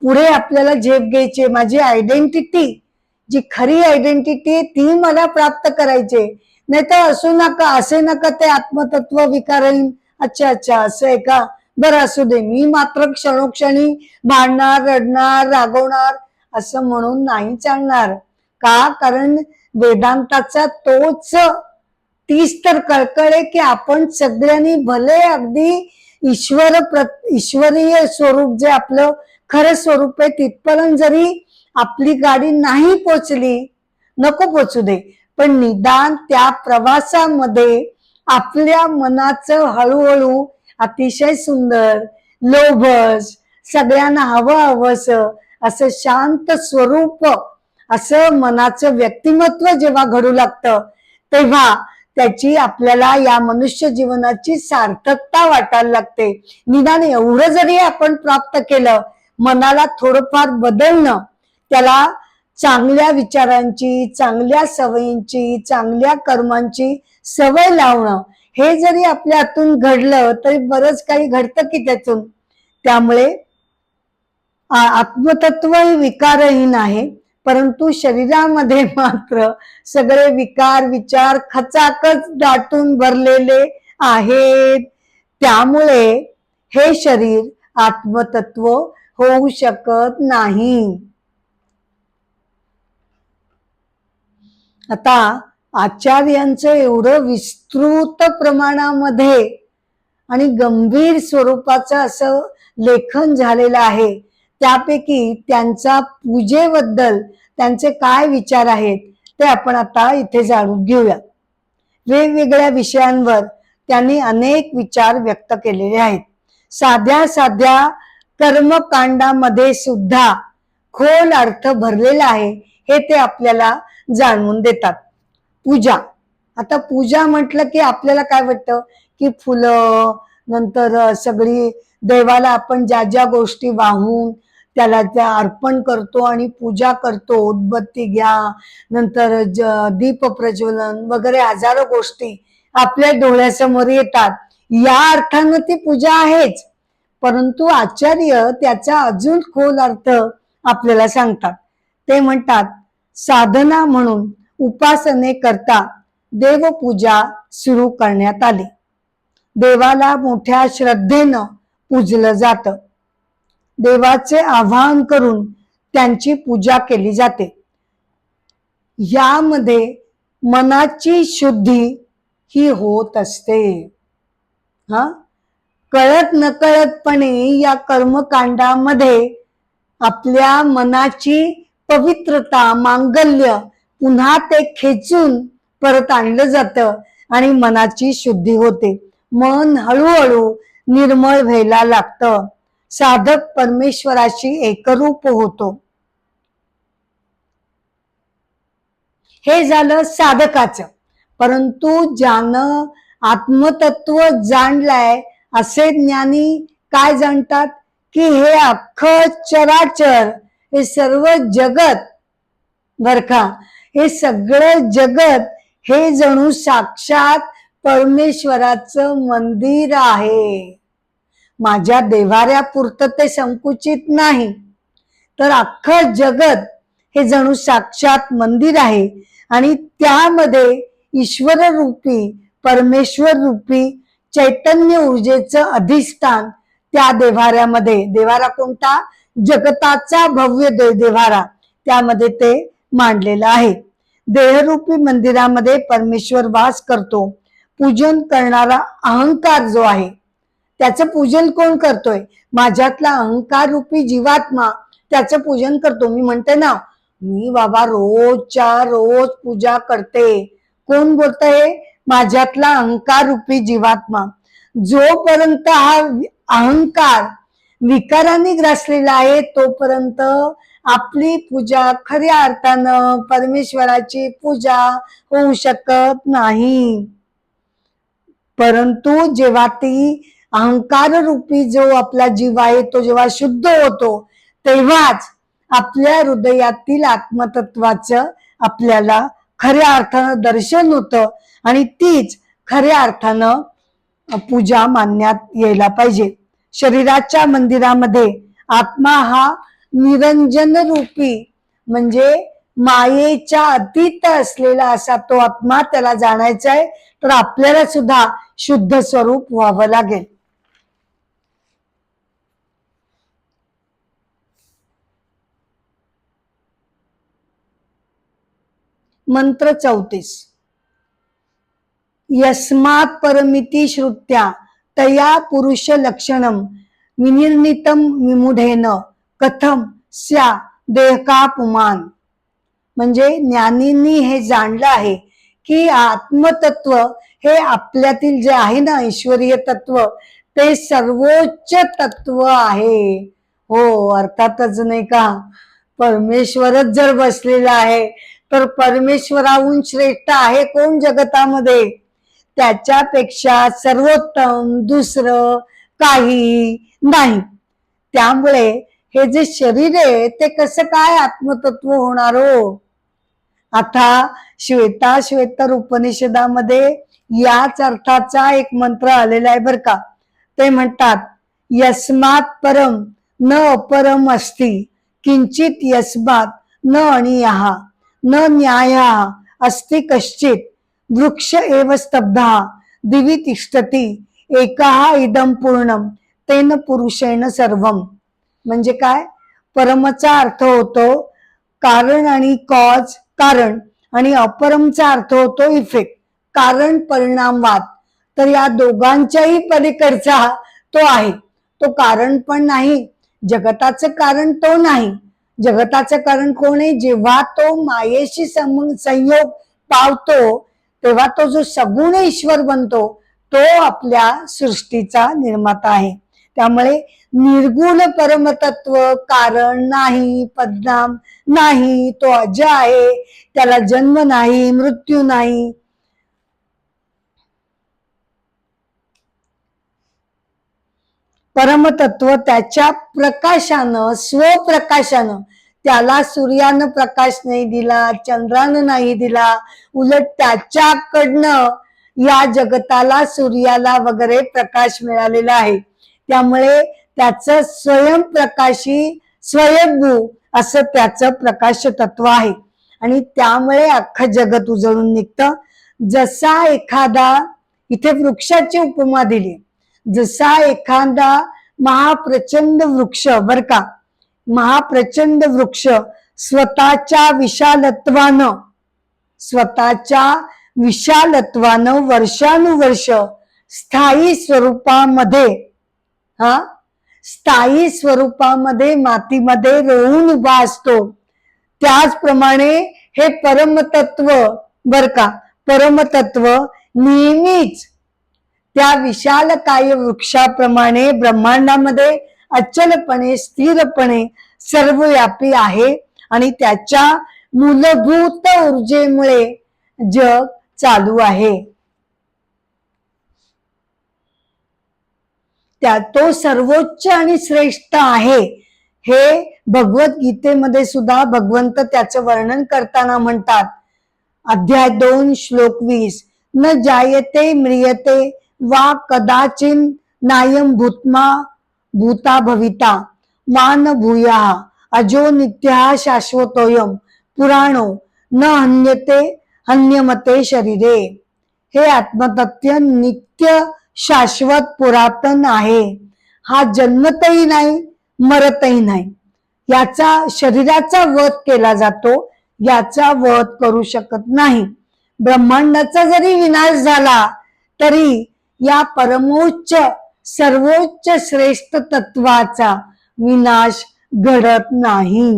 पुढे आपल्याला झेप घ्यायची. माझी आयडेंटिटी, जी खरी आयडेंटिटी, ती मला प्राप्त करायची. नाही तर असू नका, असे नका ते आत्मतत्व विकारहीन. अच्छा अच्छा, असं आहे का? बरं असू दे, मी मात्र क्षणोक्षणी भांडणार, रडणार, रागवणार असं म्हणून नाही चालणार. का? कारण वेदांताचा तोच तीच तर कळकळ आहे की आपण सगळ्यांनी भले अगदी ईश्वरीय स्वरूप जे आपलं खरं स्वरूप आहे तिथपर्यंत जरी आपली गाडी नाही पोचली, नको पोचू दे, पण निदान त्या प्रवासामध्ये आपल्या मनाचं हळूहळू अतिशय सुंदर, लोभस, सगळ्यांना हवं हवंस असं शांत स्वरूप, असं मनाचं व्यक्तिमत्व जेव्हा घडू लागतं, तेव्हा त्याची आपल्याला या मनुष्य जीवनाची सार्थकता वाटायला लागते. निदान एवढं जरी आपण प्राप्त केलं, मनाला थोडंफार बदलणं, त्याला चांगल्या विचारांची, चांगल्या सवयींची, चांगल्या कर्मांची सवय लावणं, हे जरी आपल्या हातून घडलं तरी बरंच काही घडतं की त्यातून. त्यामुळे आत्मतत्व हे विकारहीन आहे, परंतु शरीरामध्ये मात्र सगळे विकार विचार खचाखच दाटून भरलेले आहेत. त्यामुळे हे शरीर आत्मतत्व होऊ शकत नाही. आता आचार्यांचं एवढं विस्तृत प्रमाणामध्ये आणि गंभीर स्वरूपाचं असं लेखन झालेलं आहे. त्यापैकी त्यांचा पूजेबद्दल त्यांचे काय विचार आहेत ते आपण आता इथे जाणून घेऊया. वेगवेगळ्या विषयांवर त्यांनी अनेक विचार व्यक्त केलेले आहेत. साध्या साध्या कर्मकांडामध्ये सुद्धा खोल अर्थ भरलेला आहे, हे ते आपल्याला जाणवून देतात. पूजा, आता पूजा म्हटलं की आपल्याला काय वाटतं की फुलं, नंतर सगळी देवाला आपण ज्या ज्या गोष्टी वाहून त्याला त्या अर्पण करतो आणि पूजा करतो, उदबत्ती घ्या, नंतर दीप प्रज्वलन वगैरे हजारो गोष्टी आपल्या डोळ्यासमोर येतात. या अर्थानं ती पूजा आहेच, परंतु आचार्य त्याचा अजून खोल अर्थ आपल्याला सांगतात. ते म्हणतात, साधना म्हणून उपासने करता देवपूजा सुरू करण्यात आली. देवाला मोठ्या श्रद्धेनं पूजलं जातं. देवाचे आवाहन करून त्यांची पूजा केली जाते. यामध्ये मनाची शुद्धी ही होत असते. कळत नकळतपणे या कर्मकांडामध्ये आपल्या मनाची पवित्रता, मांगल्य पुन्हा ते खेचून परत आणलं जातं आणि मनाची शुद्धी होते. मन हळूहळू निर्मळ व्हायला लागतं. साधक परमेश्वराशी एकरूप होतो. हे झालं साधकाचं. परंतु ज्यानं आत्मतत्व जाणलाय असे ज्ञानी काय जाणतात की हे अख्खं चराचर, हे सर्व जगत बर का, हे सगळं जगत हे जणू साक्षात परमेश्वराचं मंदिर आहे. माझ्या देव्हाऱ्यापुरतं ते संकुचित नाही, तर अख्खं जगत हे जणू साक्षात मंदिर आहे आणि त्यामध्ये ईश्वर रूपी, परमेश्वर रूपी चैतन्य ऊर्जेचं अधिष्ठान त्या देव्हाऱ्यामध्ये, देव्हारा कोणता? जगताचा भव्य देव्हारा, त्यामध्ये ते मांडलेलं आहे. देहरूपी मंदिरामध्ये परमेश्वर वास करतो. पूजन करणारा अहंकार जो आहे त्याचं पूजन कोण करतोय? माझ्यातला अहंकार रूपी जीवात्मा त्याचं पूजन करतो. मी म्हणते ना, मी बाबा रोजच्या रोज पूजा करते. कोण बोलतंय? माझ्यातला अहंकार रूपी जीवात्मा. जोपर्यंत हा अहंकार विकाराने ग्रासलेला आहे तोपर्यंत आपली पूजा खऱ्या अर्थानं परमेश्वराची पूजा होऊ शकत नाही. परंतु जेव्हा ती अहंकार रूपी जो आपला जीव आहे तो जेव्हा शुद्ध होतो तेव्हाच आपल्या हृदयातील आत्मतत्वाचं आपल्याला खऱ्या अर्थानं दर्शन होतं आणि तीच खऱ्या अर्थानं पूजा मानण्यात यायला पाहिजे. शरीराच्या मंदिरामध्ये आत्मा हा निरंजन रूपी म्हणजे मायेच्या अतीत असलेला असा तो आत्मा, त्याला जाणायचा आहे. तर आपल्याला सुद्धा शुद्ध स्वरूप व्हावं लागेल. मंत्र 34. यस्मात् परमिति श्रुत्या तया पुरुष लक्षणम विनिर्णितम विमुढेन कथम स्या देहका पुमान. म्हणजे ज्ञानींनी हे जाणलं आहे की आत्मतत्व हे आपल्यातील जे आहे ना ईश्वरीय तत्व ते सर्वोच्च तत्व आहे. हो, अर्थातच नाही का, परमेश्वरच जर बसलेला आहे तर परमेश्वराहून श्रेष्ठ आहे कोण जगतामध्ये? त्याच्यापेक्षा सर्वोत्तम दुसरं काही नाही. त्यामुळे हे जे शरीर आहे ते कसं काय आत्मतत्व होणार हो? आता श्वेताश्वेतर उपनिषदामध्ये याच अर्थाचा एक मंत्र आलेला आहे बर का. ते म्हणतात, यस्मात् परम न अपरम अस्ति किंचित यस्मात् न अनियः न न्यायः अस्ति कश्चित वृक्ष एव स्तब्धः दिवि तिष्ठति एकः इदं पूर्णम तेन पुरुषेण सर्वम. म्हणजे काय? परमचा अर्थ होतो कारण आणि कॉज, कारण, आणि अपरमचा अर्थ होतो इफेक्ट, कारण परिणामवाद. तर या दोघांच्याही पलीकडचा तो आहे. तो कारण पण नाही, जगताचं कारण तो नाही. जगताचं कारण कोण आहे? जेव्हा तो मायेशी संयोग पावतो तेव्हा तो जो सगुण ईश्वर बनतो तो आपल्या सृष्टीचा निर्माता आहे. त्यामुळे निर्गुण परमतत्व कारण नाही, पद्नाम नाही, तो अजय आहे, त्याला जन्म नाही, मृत्यू नाही. परमतत्व त्याच्या प्रकाशानं, स्वप्रकाशानं, त्याला सूर्यानं प्रकाश नाही दिला, चंद्रानं नाही दिला, उलट त्याच्याकडनं या जगताला, सूर्याला वगैरे प्रकाश मिळालेला आहे. त्यामुळे त्याचं स्वयंप्रकाशी, स्वयंभू असं त्याचं प्रकाश तत्व आहे आणि त्यामुळे अख्खं जगत उजळून निघतं. जसा एखादा, इथे वृक्षाची उपमा दिली, जसा एखादा महाप्रचंड वृक्ष बर का, महाप्रचंड वृक्ष स्वतःच्या विशालत्वानं वर्षानुवर्ष स्थायी स्वरूपामध्ये स्थायी स्वरूपामध्ये मातीमध्ये रोवून उभा असतो, त्याचप्रमाणे हे परमतत्व बर का, परमतत्व नेहमीच त्या विशालकाय वृक्षाप्रमाणे ब्रह्मांडामध्ये अचलपणे स्थिरपणे सर्वव्यापी आहे आणि त्याच्या मूलभूत ऊर्जेमुळे जग चालू आहे. त्या तो सर्वोच्च आणि श्रेष्ठ आहे हे भगवद्गीतेमध्ये सुद्धा भगवंत त्याचं वर्णन करताना म्हणतात. अध्याय 2 श्लोक 20, न जायते म्रियते वा कदाचिन नायम भूतमा भूता भविता वा न भूया अजो नित्या शाश्वतोयम पुराणो न हन्यते हन्यमते शरीरे. हे आत्मतत्व नित्य शाश्वत पुरातन आहे. हा जन्मतही नाही मरतही नाही. याचा शरीराचा वध केला जातो, याचा वध करू शकत नाही. ब्रह्मांडाचा जरी विनाश झाला तरी या परमोच्च सर्वोच्च श्रेष्ठ तत्वाचा विनाश घडत नाही.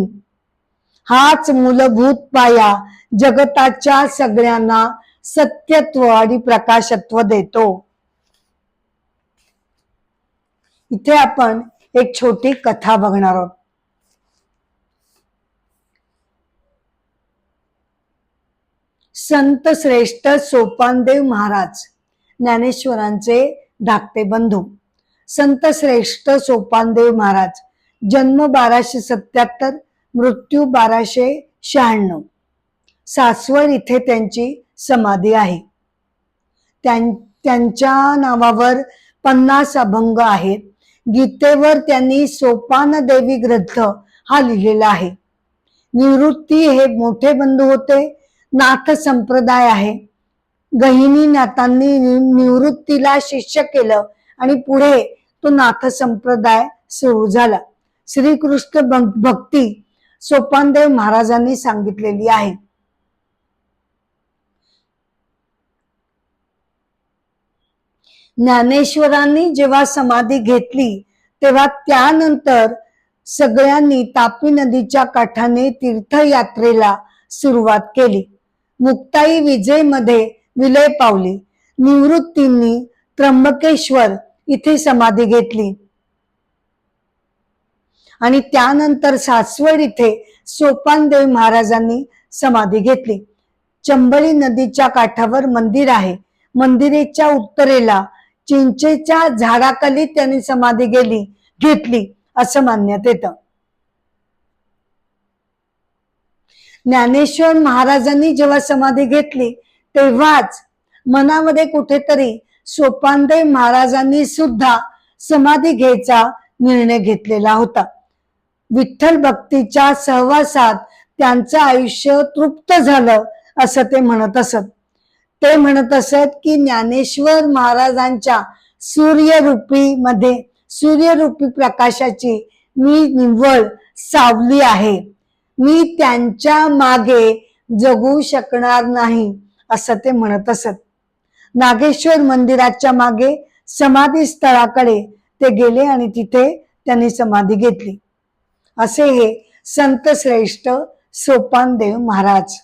हाच मूलभूत पाया जगताच्या सगळ्यांना सत्यत्व आणि प्रकाशत्व देतो. इथे आपण एक छोटी कथा बघणार आहोत. संत श्रेष्ठ सोपानदेव महाराज, ज्ञानेश्वरांचे धाकटे बंधू. संत श्रेष्ठ सोपानदेव महाराज, जन्म 1277, मृत्यू 1296. सासवड इथे त्यांची समाधी आहे. त्यांच्या नावावर 50 अभंग आहेत. गीतेवर त्यांनी सोपानदेवी ग्रंथ हा लिहिलेला आहे. निवृत्ती हे मोठे बंधू होते. नाथ संप्रदाय आहे. गहिनी नाथांनी निवृत्तीला शिष्य केलं आणि पुढे तो नाथ संप्रदाय सुरू झाला. श्रीकृष्ण भक्ती सोपानदेव महाराजांनी सांगितलेली आहे. ज्ञानेश्वरांनी जेव्हा समाधी घेतली तेव्हा त्यानंतर सगळ्यांनी तापी नदीच्या काठाने तीर्थयात्रेला सुरुवात केली. मुक्ताई विजयमध्ये विलय पावली. निवृत्तींनी त्र्यंबकेश्वर इथे समाधी घेतली आणि त्यानंतर सासवड इथे सोपानदेव महाराजांनी समाधी घेतली. चंबळी नदीच्या काठावर मंदिर आहे. मंदिरेच्या उत्तरेला चिंचेच्या झाडाखाली त्यांनी समाधी घेतली असं मानण्यात येतं. ज्ञानेश्वर महाराजांनी जेव्हा समाधी घेतली तेव्हाच मनामध्ये कुठेतरी सोपानदेव महाराजांनी सुद्धा समाधी घ्यायचा निर्णय घेतलेला होता. विठ्ठल भक्तीच्या सहवासात त्यांचं आयुष्य तृप्त झालं असं ते म्हणत असत. ते म्हणत असत की ज्ञानेश्वर महाराजांच्या सूर्यरूपी प्रकाशाची मी निव्वळ सावली आहे. मी त्यांच्या मागे जगू शकणार नाही असं ते म्हणत असत. नागेश्वर मंदिराच्या मागे समाधी स्थळाकडे ते गेले आणि तिथे त्यांनी समाधी घेतली. असे हे संत श्रेष्ठ सोपानदेव महाराज.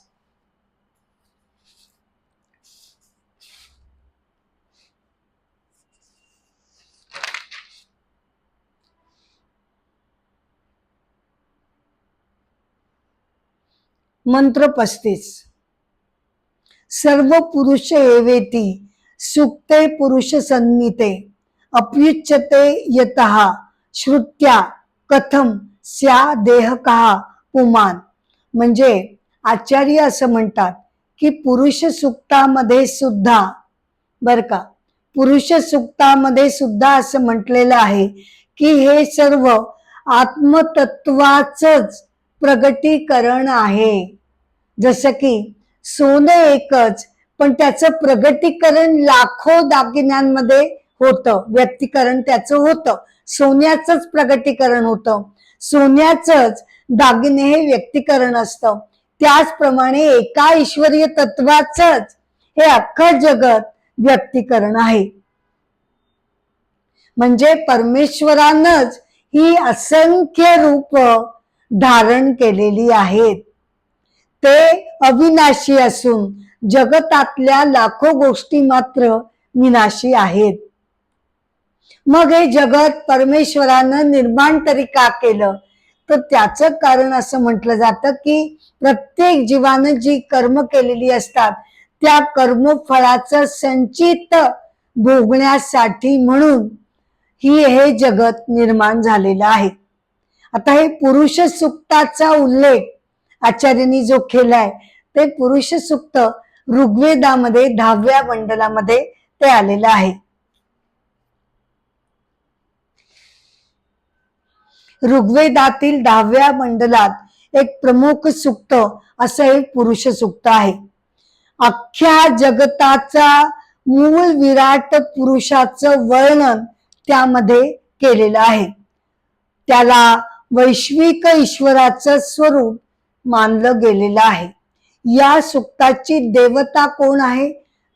मंत्र 35. सर्व पुरुष एवेती सुक्ते पुरुष सन्निते अप्युच्यते यतः श्रुत्या कथम स्या देहकः पुमान. म्हणजे आचार्य असं म्हणतात की पुरुष सुक्तामध्ये सुद्धा बर का, पुरुष सुक्तामध्ये सुद्धा असं म्हटलेलं आहे की हे सर्व आत्मतत्वाचंच प्रगटीकरण आहे. जसं की सोने एकच पण त्याचं प्रगटीकरण लाखो दागिन्यांमध्ये होतं. व्यक्तीकरण त्याचं होतं, सोन्याचंच प्रगटीकरण होतं. सोन्याचंच दागिने हे व्यक्तीकरण असतं. त्याचप्रमाणे एका ईश्वरीय तत्वाचंच हे अख्खं जगत व्यक्तीकरण आहे. म्हणजे परमेश्वरानंच ही असंख्य रूप धारण केलेली आहेत. ते अविनाशी असून जगतातल्या लाखो गोष्टी मात्र विनाशी आहेत. मग हे जगत परमेश्वरानं निर्माण तरी का केलं? तर त्याचं कारण असं म्हटलं जातं की प्रत्येक जीवानं जी कर्म केलेली असतात त्या कर्मफळाचं संचित भोगण्यासाठी म्हणून हे जगत निर्माण झालेलं आहे. आता हे पुरुष सुक्ताचा उल्लेख आचार्यांनी जो केलाय ते पुरुष सुक्त ऋग्वेदामध्ये 10व्या मंडलामध्ये ते आलेलं आहे. ऋग्वेदातील 10व्या मंडलात एक प्रमुख सुक्त असं एक पुरुष सुक्त आहे. अख्ख्या जगताचा मूळ विराट पुरुषाचं वर्णन त्यामध्ये केलेलं आहे. त्याला वैश्विक ईश्वराचं स्वरूप मानलं गेलेलं आहे. या सुक्ताची देवता कोण आहे?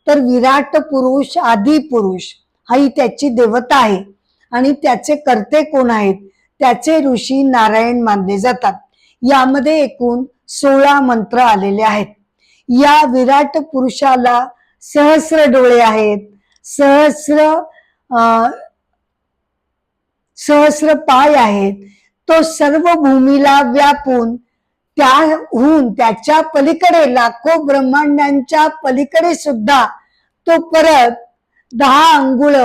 तर विराट पुरुष, आदि पुरुष ही त्याची देवता आहे. आणि त्याचे कर्ते कोण आहेत? त्याचे ऋषी नारायण मानले जातात. यामध्ये एकूण 16 मंत्र आलेले आहेत. या विराट पुरुषाला सहस्र डोळे आहेत, सहस्र पाय आहेत. तो सर्व भूमीला व्यापून त्याहून त्याच्या पलीकडे लाखो ब्रह्मांडांच्या पलीकडे सुद्धा तो परत 10 अंगुळ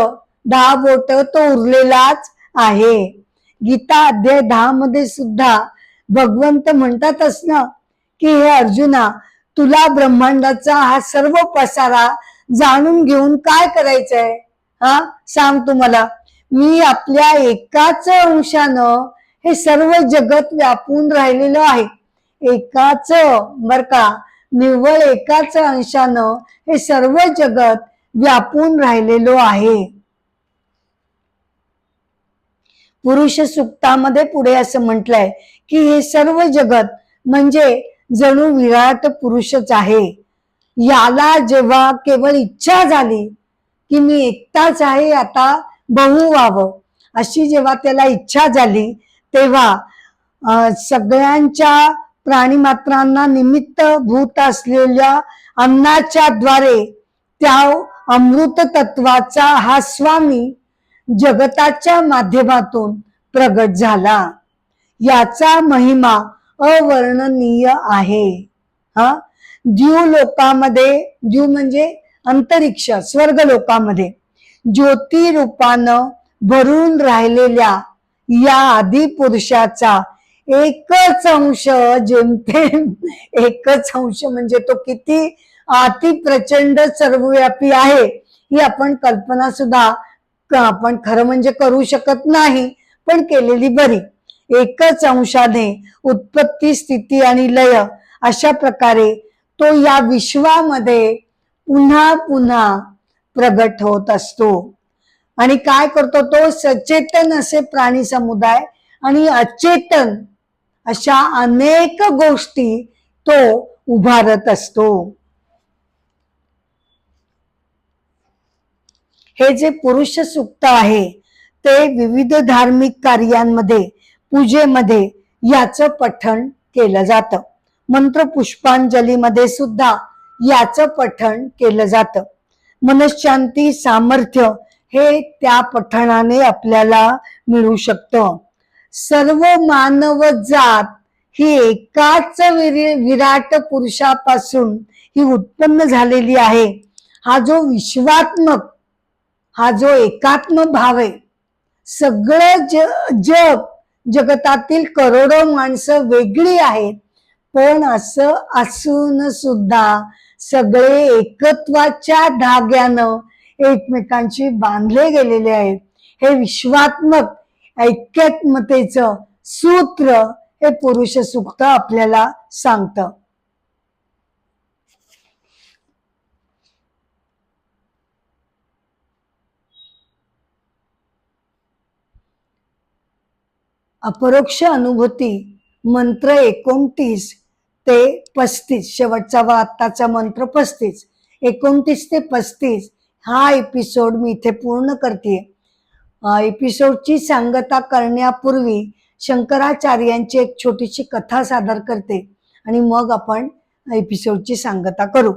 10 बोट तो उरलेलाच आहे. गीता अध्याय 10 मध्ये सुद्धा भगवंत म्हणतातच ना की हे अर्जुना, तुला ब्रह्मांडाचा हा सर्व पसारा जाणून घेऊन काय करायचंय? सांग तुम्हाला. मी आपल्या एकाच अंशानं हे सर्व जगत व्यापून राहिलेलं आहे. एकाच बर का, निव्वळ एकाच अंशानं हे सर्व जगत व्यापून राहिलेलो आहे. पुरुष सुक्तामध्ये पुढे असं म्हटलंय की हे सर्व जगत म्हणजे जणू विराट पुरुषच आहे. याला जेव्हा केवळ इच्छा झाली की मी एकटाच आहे, आता बहु व्हावं, अशी जेव्हा त्याला इच्छा झाली तेव्हा सगळ्यांच्या प्राणीमात्रांना निमित्त भूत असलेल्या अन्नाच्या द्वारे त्या अमृत तत्वाचा हा स्वामी जगताच्या माध्यमातून प्रगट झाला. याचा महिमा अवर्णनीय आहे. द्यूलोकामध्ये, द्यू म्हणजे अंतरिक्ष, स्वर्ग लोकामध्ये ज्योती रूपानं भरून राहिलेल्या या आदि पुरुषाचा एकच अंश, जेमतेम एकच अंश म्हणजे तो किती अति प्रचंड सर्वव्यापी आहे ही आपण कल्पना सुद्धा आपण खरं म्हणजे करू शकत नाही, पण केलेली बरी. एकच अंशाने उत्पत्ती, स्थिती आणि लय अशा प्रकारे तो या विश्वामध्ये पुन्हा पुन्हा प्रगट होत असतो. आणि काय करतो तो? सचेतन असे प्राणी समुदाय आणि अचेतन अशा अनेक गोष्टी तो उभारत असतो. हे जे पुरुष सुक्त आहे ते विविध धार्मिक कार्यांमध्ये, पूजेमध्ये याचं पठण केलं जातं. मंत्र पुष्पांजलीमध्ये सुद्धा याचं पठण केलं जातं. मनशांती, सामर्थ्य हे त्या पठणाने आपल्याला मिळू शकतं. सर्व मानव जात ही एकाच विराट पुरुषापासून ही उत्पन्न झालेली आहे. हा जो विश्वात्मक, हा जो एकात्म भाव आहे, सगळं जग, जगतातील करोडो माणसं वेगळी आहेत, पण असं असून सुद्धा सगळे एकत्वाच्या धाग्यानं एकमेकांशी बांधले गेलेले आहेत. हे विश्वात्मक ऐक्यत्मतेचं सूत्र हे पुरुष सुक्त आपल्याला सांगतं. अपरोक्ष अनुभूती मंत्र 29 ते 35, शेवटचा व आत्ताचा मंत्र 35, 29 ते 35 हा एपिसोड मी इथे पूर्ण करते. एपिसोडची सांगता करण्यापूर्वी शंकराचार्यांची एक छोटीशी कथा सादर करते आणि मग आपण एपिसोडची सांगता करू.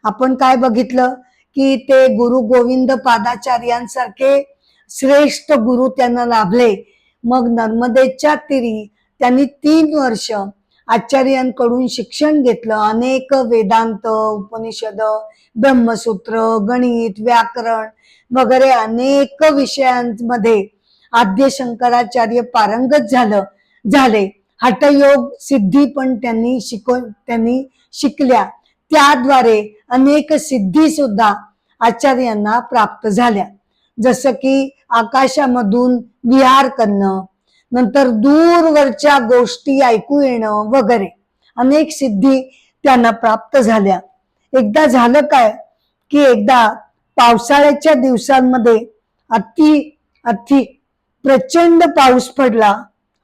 आपण काय बघितलं की ते गुरु गोविंद पादाचार्यांसारखे श्रेष्ठ गुरु त्यांना लाभले. मग नर्मदेच्या तीरी त्यांनी 3 वर्ष आचार्यांकडून शिक्षण घेतलं. अनेक वेदांत, उपनिषद, ब्रह्मसूत्र, गणित, व्याकरण वगैरे अनेक विषयांमध्ये आद्य शंकराचार्य पारंगत झाले. हठयोग सिद्धी पण त्यांनी शिकल्या. त्याद्वारे अनेक सिद्धी सुद्धा आचार्यांना प्राप्त झाल्या. जसं की आकाशामधून विहार करणं, नंतर दूरवरच्या गोष्टी ऐकू येणं वगैरे अनेक सिद्धी त्यांना प्राप्त झाल्या. एकदा झालं काय की एकदा पावसाळ्याच्या दिवसांमध्ये अति प्रचंड पाऊस पडला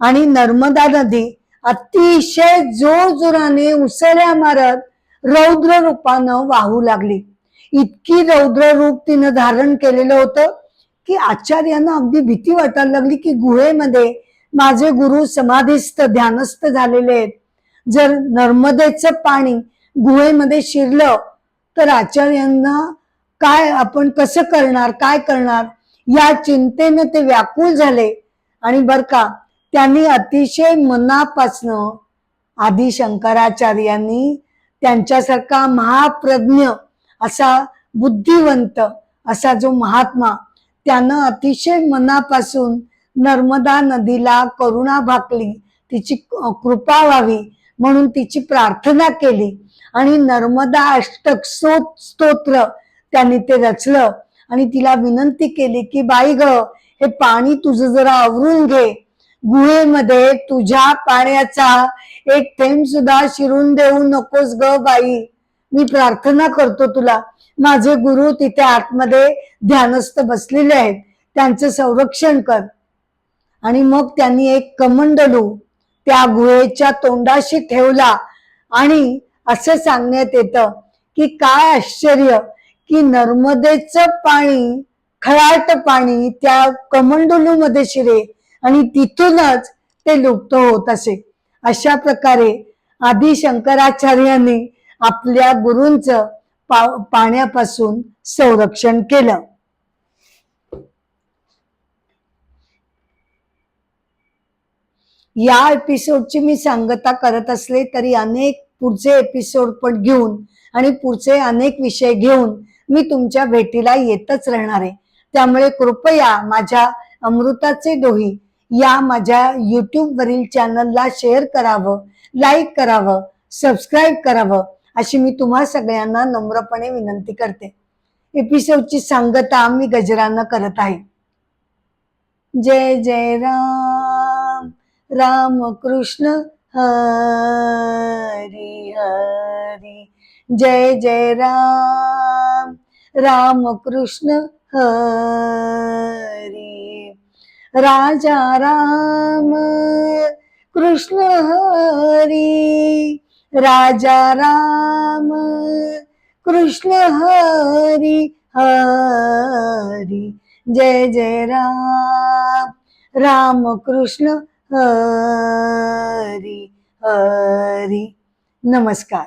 आणि नर्मदा नदी अतिशय जोरजोराने उसळ्या मारत रौद्र रूपानं वाहू लागली. इतकी रौद्र रूप तिनं धारण केलेलं होतं की आचार्यांना अगदी भीती वाटायला लागली की गुहेमध्ये माझे गुरु समाधीस्थ ध्यानस्थ झालेले आहेत. जर नर्मदेचं पाणी गुहेमध्ये शिरलं तर आचार्यांना काय, आपण कसं करणार, काय करणार या चिंतेनं ते व्याकुळ झाले. आणि बर का, त्यांनी अतिशय मनापासनं आदि शंकराचार्यांनी त्यांच्यासारखा महाप्रज्ञ असा बुद्धिवंत असा जो महात्मा, त्यानं अतिशय मनापासून नर्मदा नदीला करुणा भाकली, तिची कृपा व्हावी म्हणून तिची प्रार्थना केली. आणि नर्मदा अष्टक स्तोत्र त्यांनी ते रचलं आणि तिला विनंती केली की बाई ग, हे पाणी तुझं जरा आवरून घे. गुहेमध्ये तुझ्या पाण्याचा एक थेंब सुद्धा शिरून देऊ नकोस ग बाई, मी प्रार्थना करतो तुला. माझे गुरु तिथे आतमध्ये ध्यानस्थ बसलेले आहेत, त्यांचं संरक्षण कर. आणि मग त्यांनी एक कमंडलू त्या गुहेच्या तोंडाशी ठेवला. आणि असं सांगण्यात येतं की काय आश्चर्य की नर्मदेचं पाणी, खळाट पाणी त्या कमंडलू मध्ये शिरे आणि तिथूनच ते लुप्त होत असे. अशा प्रकारे आदि शंकराचार्यांनी आपल्या गुरूंचं पाण्यापासून संरक्षण केलं. या एपिसोडची मी सांगता करत असले तरी अनेक पुढचे एपिसोड पण घेऊन आणि पुढचे अनेक विषय घेऊन मी तुमच्या भेटीला येतच राहणार आहे. त्यामुळे कृपया माझ्या अमृताचे डोही या माझ्या YouTube वरील चॅनलला शेअर करावं, लाईक करावं, सबस्क्राईब करावं अशी मी तुम्हा सगळ्यांना नम्रपणे विनंती करते. एपिसोडची सांगता मी गजरानं करत आहे. जय जय राम, राम कृष्ण हरी हरी. जय जय राम, राम कृष्ण हरी. राजा राम कृष्ण हरी, राजा राम कृष्ण हरी हरी. जय जय राम, राम कृष्ण हरी हरी. नमस्कार.